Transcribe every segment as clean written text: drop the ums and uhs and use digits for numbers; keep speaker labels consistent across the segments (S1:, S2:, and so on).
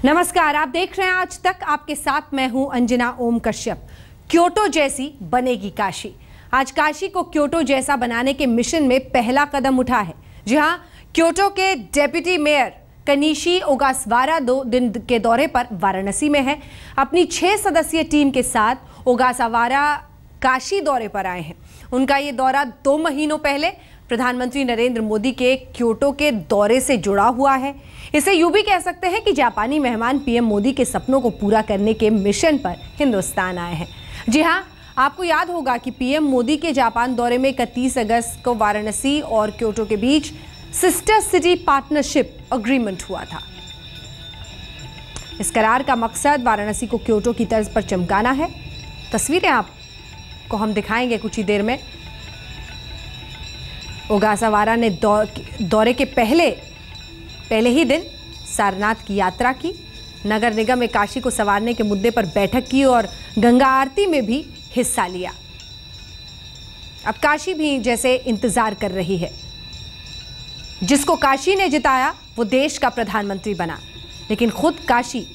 S1: नमस्कार, आप देख रहे हैं आज तक। आपके साथ मैं हूं अंजना ओम कश्यप। क्योटो जैसी बनेगी काशी। आज काशी को क्योटो जैसा बनाने के मिशन में पहला कदम उठा है। जी हां, क्योटो के डेप्यूटी मेयर कनिशी ओगासावा 2 दिन के दौरे पर वाराणसी में है। अपनी 6 सदस्यीय टीम के साथ ओगासावा काशी दौरे पर आए हैं। उनका ये दौरा 2 महीनों पहले प्रधानमंत्री नरेंद्र मोदी के क्योटो के दौरे से जुड़ा हुआ है। इसे यूं भी कह सकते हैं कि जापानी मेहमान पीएम मोदी के सपनों को पूरा करने के मिशन पर हिंदुस्तान आए हैं। जी हां, आपको याद होगा कि पीएम मोदी के जापान दौरे में 31 अगस्त को वाराणसी और क्योटो के बीच सिस्टर सिटी पार्टनरशिप एग्रीमेंट हुआ था। इस करार का मकसद वाराणसी को क्योटो की तर्ज पर चमकाना है। तस्वीरें आपको हम दिखाएंगे कुछ ही देर में। ओगासावा ने दौरे के पहले ही दिन सारनाथ की यात्रा की, नगर निगम में काशी को संवारने के मुद्दे पर बैठक की और गंगा आरती में भी हिस्सा लिया। अब काशी भी जैसे इंतजार कर रही है। जिसको काशी ने जिताया वो देश का प्रधानमंत्री बना, लेकिन खुद काशी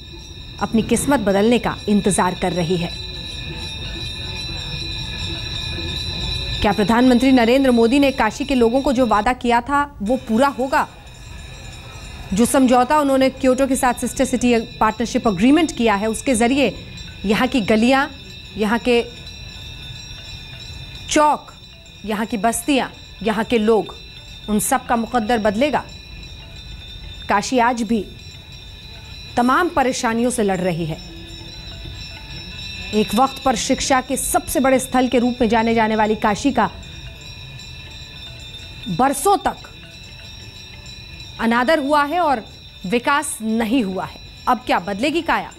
S1: अपनी किस्मत बदलने का इंतजार कर रही है। क्या प्रधानमंत्री नरेंद्र मोदी ने काशी के लोगों को जो वादा किया था वो पूरा होगा? जो समझौता उन्होंने क्योटो के साथ सिस्टर सिटी पार्टनरशिप एग्रीमेंट किया है, उसके जरिए यहाँ की गलियाँ, यहाँ के चौक, यहाँ की बस्तियाँ, यहाँ के लोग, उन सब का मुकद्दर बदलेगा। काशी आज भी तमाम परेशानियों से लड़ रही है। एक वक्त पर शिक्षा के सबसे बड़े स्थल के रूप में जाने जाने वाली काशी का बरसों तक अनादर हुआ है और विकास नहीं हुआ है। अब क्या बदलेगी काया?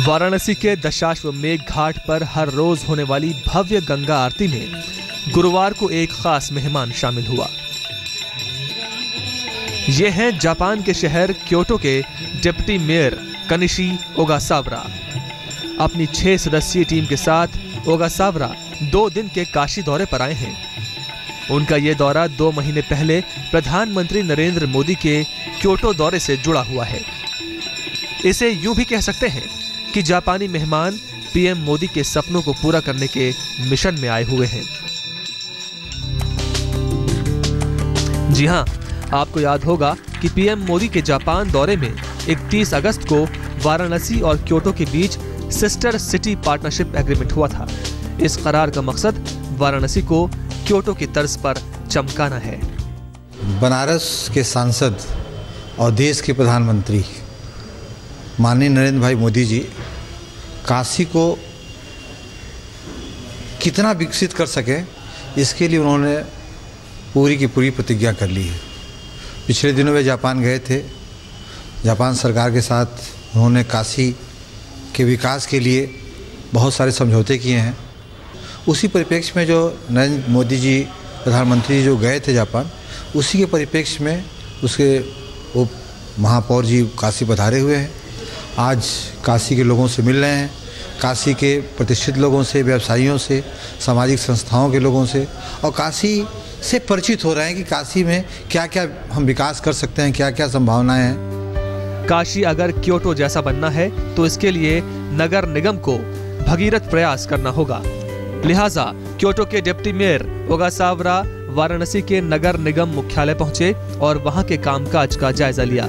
S2: वाराणसी के दशाश्वमेध घाट पर हर रोज होने वाली भव्य गंगा आरती में गुरुवार को एक खास मेहमान शामिल हुआ। ये हैं जापान के शहर क्योटो के डिप्टी मेयर कनिशी ओगासावा। अपनी 6 सदस्यीय टीम के साथ ओगासावा 2 दिन के काशी दौरे पर आए हैं। उनका यह दौरा 2 महीने पहले प्रधानमंत्री नरेंद्र मोदी के क्योटो दौरे से जुड़ा हुआ है। इसे यूं भी कह सकते हैं कि जापानी मेहमान पीएम मोदी के सपनों को पूरा करने के मिशन में आए हुए हैं। जी हां, आपको याद होगा कि पीएम मोदी के जापान दौरे में 31 अगस्त को वाराणसी और क्योटो के बीच सिस्टर सिटी पार्टनरशिप एग्रीमेंट हुआ था। इस करार का मकसद वाराणसी को क्योटो की तर्ज पर चमकाना है।
S3: बनारस के सांसद और देश के प्रधानमंत्री माननीय नरेंद्र भाई मोदी जी काशी को कितना विकसित कर सके, इसके लिए उन्होंने पूरी की पूरी प्रतिज्ञा कर ली है। पिछले दिनों वे जापान गए थे। जापान सरकार के साथ उन्होंने काशी के विकास के लिए बहुत सारे समझौते किए हैं। उसी परिप्रेक्ष्य में जो नरेंद्र मोदी जी प्रधानमंत्री जो गए थे जापान, उसी के परिप्रेक्ष्य में उसके उप महापौर जी काशी पधारे हुए हैं। आज काशी के लोगों से मिल रहे हैं, काशी के प्रतिष्ठित लोगों से, व्यवसायियों से, सामाजिक संस्थाओं के लोगों से, और काशी से परिचित हो रहे हैं कि काशी में क्या क्या हम विकास कर सकते हैं, क्या क्या संभावनाएं हैं।
S2: काशी अगर क्योटो जैसा बनना है तो इसके लिए नगर निगम को भगीरथ प्रयास करना होगा। लिहाजा क्योटो के डिप्टी मेयर ओगासावा वाराणसी के नगर निगम मुख्यालय पहुंचे और वहां के कामकाज का जायजा लिया।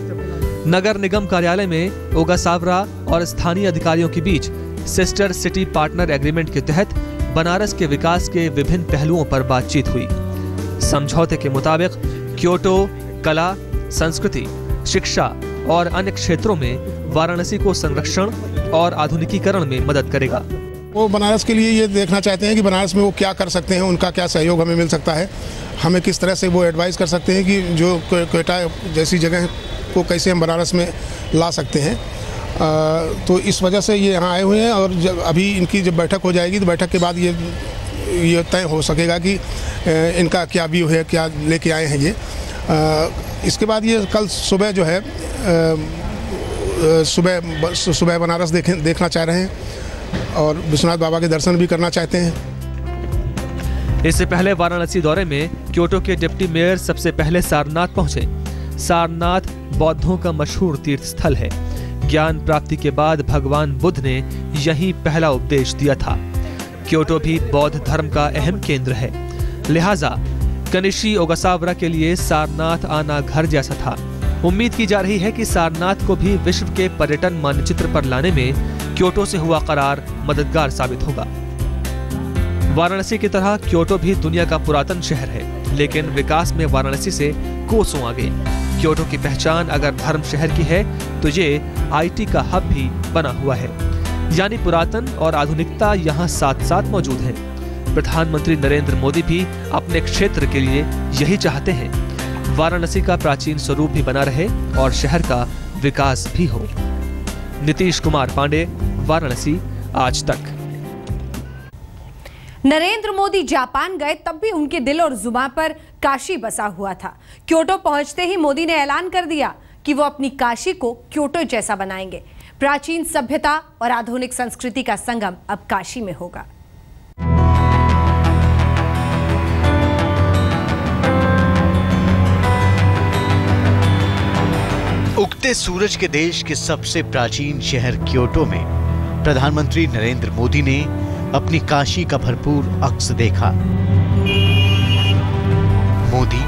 S2: नगर निगम कार्यालय में ओगासावा और स्थानीय अधिकारियों के बीच सिस्टर सिटी पार्टनर एग्रीमेंट के तहत बनारस के विकास के विभिन्न पहलुओं पर बातचीत हुई। समझौते के मुताबिक क्योटो कला, संस्कृति, शिक्षा और अन्य क्षेत्रों में वाराणसी को संरक्षण और आधुनिकीकरण में मदद करेगा।
S4: वो बनारस के लिए ये देखना चाहते हैं कि बनारस में वो क्या कर सकते हैं, उनका क्या सहयोग हमें मिल सकता है, हमें किस तरह से वो एडवाइस कर सकते हैं कि जो क्वेटा जैसी जगह को कैसे हम बनारस में ला सकते हैं। तो इस वजह से ये यहाँ आए हुए हैं और जब अभी इनकी जब बैठक हो जाएगी तो बैठक के बाद ये तय हो सकेगा कि इनका क्या व्यू है, क्या लेके आए हैं ये। इसके बाद ये कल सुबह जो है सुबह बनारस देखना चाह रहे हैं और विश्वनाथ बाबा के दर्शन भी करना चाहते हैं।
S2: इससे पहले वाराणसी दौरे में क्योटो के डिप्टी मेयर सबसे पहले सारनाथ पहुंचे। सारनाथ बौद्धों का मशहूर तीर्थ स्थल है। ज्ञान प्राप्ति के बाद भगवान बुद्ध ने यहीं पहला उपदेश दिया था। क्योटो भी बौद्ध धर्म का अहम केंद्र है, लिहाजा कनिशी ओगासावा के लिए सारनाथ आना घर जैसा था। उम्मीद की जा रही है कि सारनाथ को भी विश्व के पर्यटन मानचित्र पर लाने में क्योटो से हुआ करार मददगार साबित होगा। वाराणसी की तरह क्योटो भी दुनिया का पुरातन शहर है, लेकिन विकास में वाराणसी से कोसों आगे। क्योटो की पहचान अगर धर्म शहर की है तो ये आईटी का हब भी बना हुआ है, यानी पुरातन और आधुनिकता यहाँ साथ साथ मौजूद है। प्रधानमंत्री नरेंद्र मोदी भी अपने क्षेत्र के लिए यही चाहते हैं, वाराणसी का प्राचीन स्वरूप भी बना रहे और शहर का विकास भी हो। नीतीश कुमार पांडे, वाराणसी, आज तक।
S1: नरेंद्र मोदी जापान गए तब भी उनके दिल और जुबान पर काशी बसा हुआ था। क्योटो पहुंचते ही मोदी ने ऐलान कर दिया कि वो अपनी काशी को क्योटो जैसा बनाएंगे। प्राचीन सभ्यता और आधुनिक संस्कृति का संगम अब काशी में होगा।
S5: उगते सूरज के देश के सबसे प्राचीन शहर क्योटो में प्रधानमंत्री नरेंद्र मोदी ने अपनी काशी का भरपूर अक्स देखा। मोदी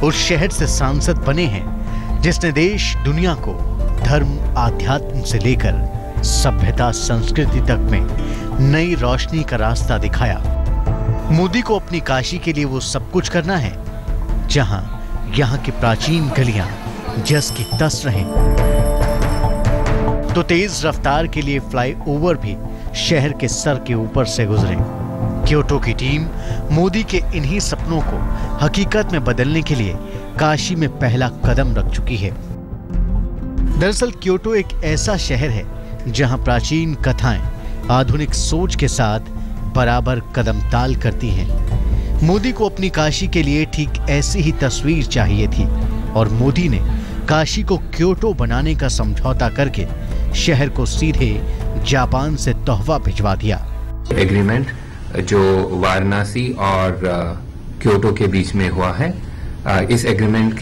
S5: उस शहर से सांसद बने हैं जिसने देश दुनिया को धर्म आध्यात्म से लेकर सभ्यता संस्कृति तक में नई रोशनी का रास्ता दिखाया। मोदी को अपनी काशी के लिए वो सब कुछ करना है जहां यहाँ की प्राचीन गलियां जस की तस रहें, तो तेज रफ्तार के लिए फ्लाईओवर भी शहर के सर के ऊपर से गुजरे। क्योटो की टीम मोदी के इन्हीं सपनों को हकीकत में बदलने के लिए काशी में पहला कदम रख चुकी है। दरअसल क्योटो एक ऐसा शहर है जहां प्राचीन कथाएं आधुनिक सोच के साथ बराबर कदम ताल करती हैं। मोदी को अपनी काशी के लिए ठीक ऐसी ही तस्वीर चाहिए थी और मोदी ने काशी को क्योटो बनाने का समझौता करके शहर को सीधे जापान से तोहफा भिजवा दिया।
S6: एग्रीमेंट जो वाराणसी और क्योटो के बीच में हुआ है, इस एग्रीमेंट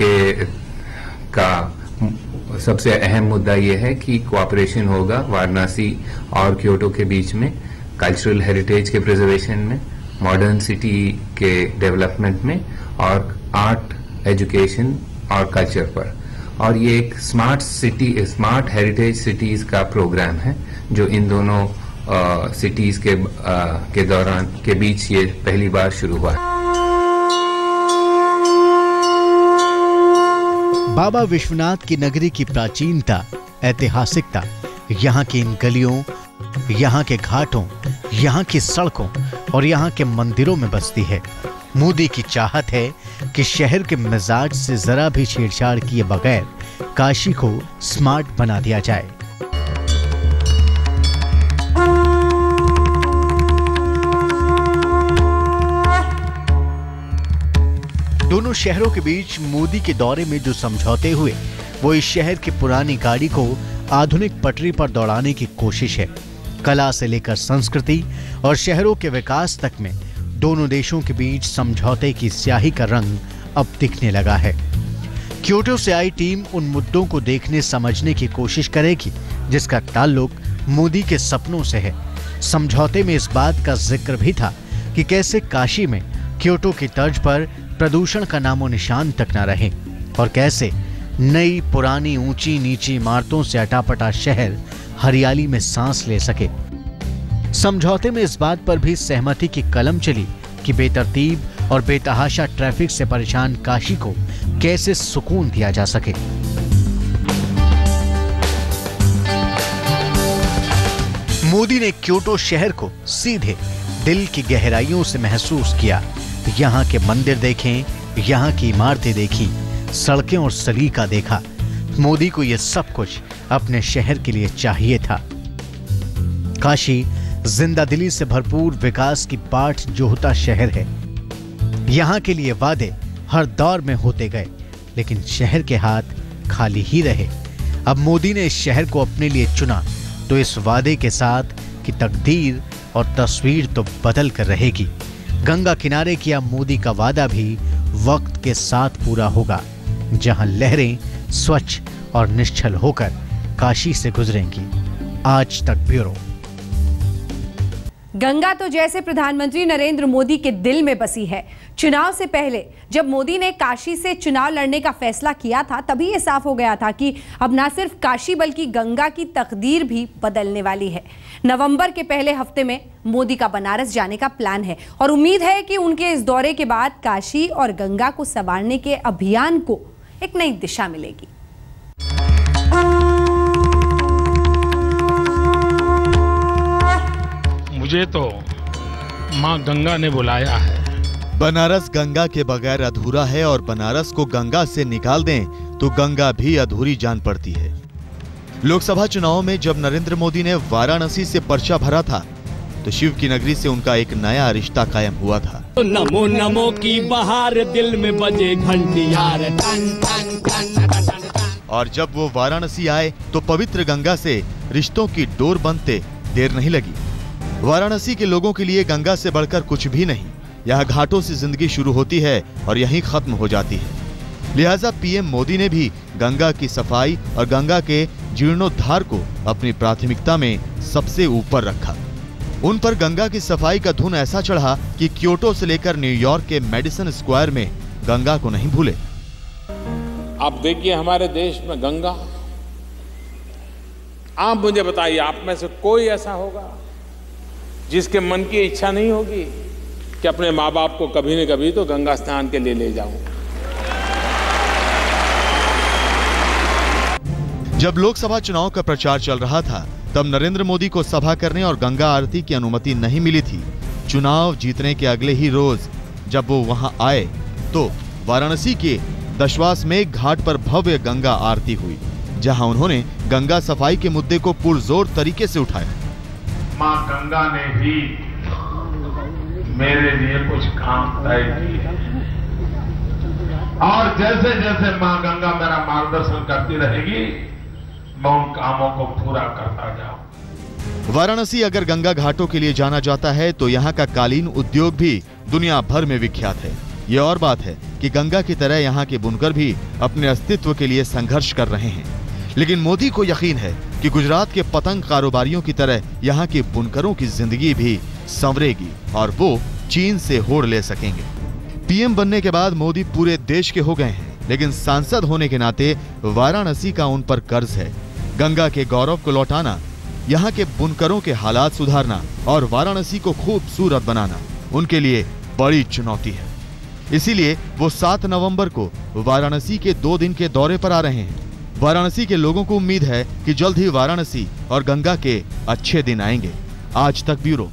S6: का सबसे अहम मुद्दा यह है कि कोऑपरेशन होगा वाराणसी और क्योटो के बीच में कल्चरल हेरिटेज के प्रिजर्वेशन में, मॉडर्न सिटी के डेवलपमेंट में और आर्ट, एजुकेशन और कल्चर पर। और ये एक स्मार्ट हेरिटेज सिटीज का प्रोग्राम है जो इन दोनों सिटीज के दौरान के बीच ये पहली बार शुरू हुआ है।
S5: बाबा विश्वनाथ की नगरी की प्राचीनता, ऐतिहासिकता, यहाँ की इन गलियों, यहाँ के घाटों, यहाँ की सड़कों और यहाँ के मंदिरों में बसती है। मोदी की चाहत है कि शहर के मिजाज से जरा भी छेड़छाड़ किए बगैर काशी को स्मार्ट बना दिया जाए। दोनों शहरों के बीच मोदी के दौरे में जो समझौते हुए वो इस शहर की पुरानी गाड़ी को आधुनिक पटरी पर दौड़ाने की कोशिश है। कला से लेकर संस्कृति और शहरों के विकास तक में दोनों देशों के बीच समझौते की स्याही का रंग अब दिखने लगा है। क्योटो से आई टीम उन मुद्दों को देखने समझने की कोशिश करेगी जिसका ताल्लुक मोदी के सपनों से है। समझौते में इस बात का जिक्र भी था कि कैसे काशी में क्योटो की तर्ज पर प्रदूषण का नामो निशान तक न रहे और कैसे नई पुरानी ऊंची नीची इमारतों से अटापटा शहर हरियाली में सांस ले सके। समझौते में इस बात पर भी सहमति की कलम चली कि बेतरतीब और बेतहाशा ट्रैफिक से परेशान काशी को कैसे सुकून दिया जा सके। मोदी ने क्योटो शहर को सीधे दिल की गहराइयों से महसूस किया। यहाँ के मंदिर देखें, यहाँ की इमारतें देखी, सड़कें और सलीका देखा। मोदी को यह सब कुछ अपने शहर के लिए चाहिए था। काशी जिंदादिली से भरपूर विकास की पाठ जोहता शहर है। यहाँ के लिए वादे हर दौर में होते गए, लेकिन शहर के हाथ खाली ही रहे। अब मोदी ने इस शहर को अपने लिए चुना तो इस वादे के साथ कि तकदीर और तस्वीर तो बदल कर रहेगी। गंगा किनारे किया मोदी का वादा भी वक्त के साथ पूरा होगा, जहां लहरें स्वच्छ और निश्चल होकर काशी से गुजरेंगी। आज तक ब्यूरो।
S1: गंगा तो जैसे प्रधानमंत्री नरेंद्र मोदी के दिल में बसी है। चुनाव से पहले जब मोदी ने काशी से चुनाव लड़ने का फैसला किया था, तभी ये साफ हो गया था कि अब ना सिर्फ काशी बल्कि गंगा की तकदीर भी बदलने वाली है। नवंबर के पहले हफ्ते में मोदी का बनारस जाने का प्लान है और उम्मीद है कि उनके इस दौरे के बाद काशी और गंगा को संवारने के अभियान को एक नई दिशा मिलेगी।
S7: मुझे तो मां गंगा ने बुलाया है।
S8: बनारस गंगा के बगैर अधूरा है और बनारस को गंगा से निकाल दें तो गंगा भी अधूरी जान पड़ती है। लोकसभा चुनाव में जब नरेंद्र मोदी ने वाराणसी से पर्चा भरा था तो शिव की नगरी से उनका एक नया रिश्ता कायम हुआ था।
S9: नमो नमो की बहार दिल में बजे घंटी यार टन टन टन टन।
S8: और जब वो वाराणसी आए तो पवित्र गंगा से रिश्तों की डोर बंधते देर नहीं लगी। वाराणसी के लोगों के लिए गंगा से बढ़कर कुछ भी नहीं। यहाँ घाटों से जिंदगी शुरू होती है और यहीं खत्म हो जाती है। लिहाजा पीएम मोदी ने भी गंगा की सफाई और गंगा के जीर्णोद्धार को अपनी प्राथमिकता में सबसे ऊपर रखा। उन पर गंगा की सफाई का धुन ऐसा चढ़ा कि क्योटो से लेकर न्यूयॉर्क के मेडिसन स्क्वायर में गंगा को नहीं भूले।
S10: आप देखिए हमारे देश में गंगा, आप मुझे बताइए, आप में से कोई ऐसा होगा जिसके मन की इच्छा नहीं होगी कि अपने माँ बाप को कभी न कभी तो गंगा स्नान के लिए ले जाऊं।
S8: जब लोकसभा चुनाव का प्रचार चल रहा था तब नरेंद्र मोदी को सभा करने और गंगा आरती की अनुमति नहीं मिली थी। चुनाव जीतने के अगले ही रोज जब वो वहां आए तो वाराणसी के दशवासमेघ घाट पर भव्य गंगा आरती हुई, जहां उन्होंने गंगा सफाई के मुद्दे को पुरजोर तरीके से उठाया।
S7: मां गंगा ने भी मेरे लिए कुछ काम तय किए और जैसे जैसे मां गंगा मेरा मार्गदर्शन करती रहेगी मैं उन कामों को पूरा करता जाऊं।
S8: वाराणसी अगर गंगा घाटों के लिए जाना जाता है तो यहाँ का कालीन उद्योग भी दुनिया भर में विख्यात है। ये और बात है कि गंगा की तरह यहाँ के बुनकर भी अपने अस्तित्व के लिए संघर्ष कर रहे हैं। लेकिन मोदी को यकीन है कि गुजरात के पतंग कारोबारियों की तरह यहाँ के बुनकरों की जिंदगी भी संवरेगी और वो चीन से होड़ ले सकेंगे। पीएम बनने के बाद मोदी पूरे देश के हो गए हैं, लेकिन सांसद होने के नाते वाराणसी का उन पर कर्ज है। गंगा के गौरव को लौटाना, यहाँ के बुनकरों के हालात सुधारना और वाराणसी को खूबसूरत बनाना उनके लिए बड़ी चुनौती है। इसीलिए वो 7 नवंबर को वाराणसी के 2 दिन के दौरे पर आ रहे हैं। वाराणसी के लोगों को उम्मीद है कि जल्द ही वाराणसी और गंगा के अच्छे दिन आएंगे। आज तक ब्यूरो।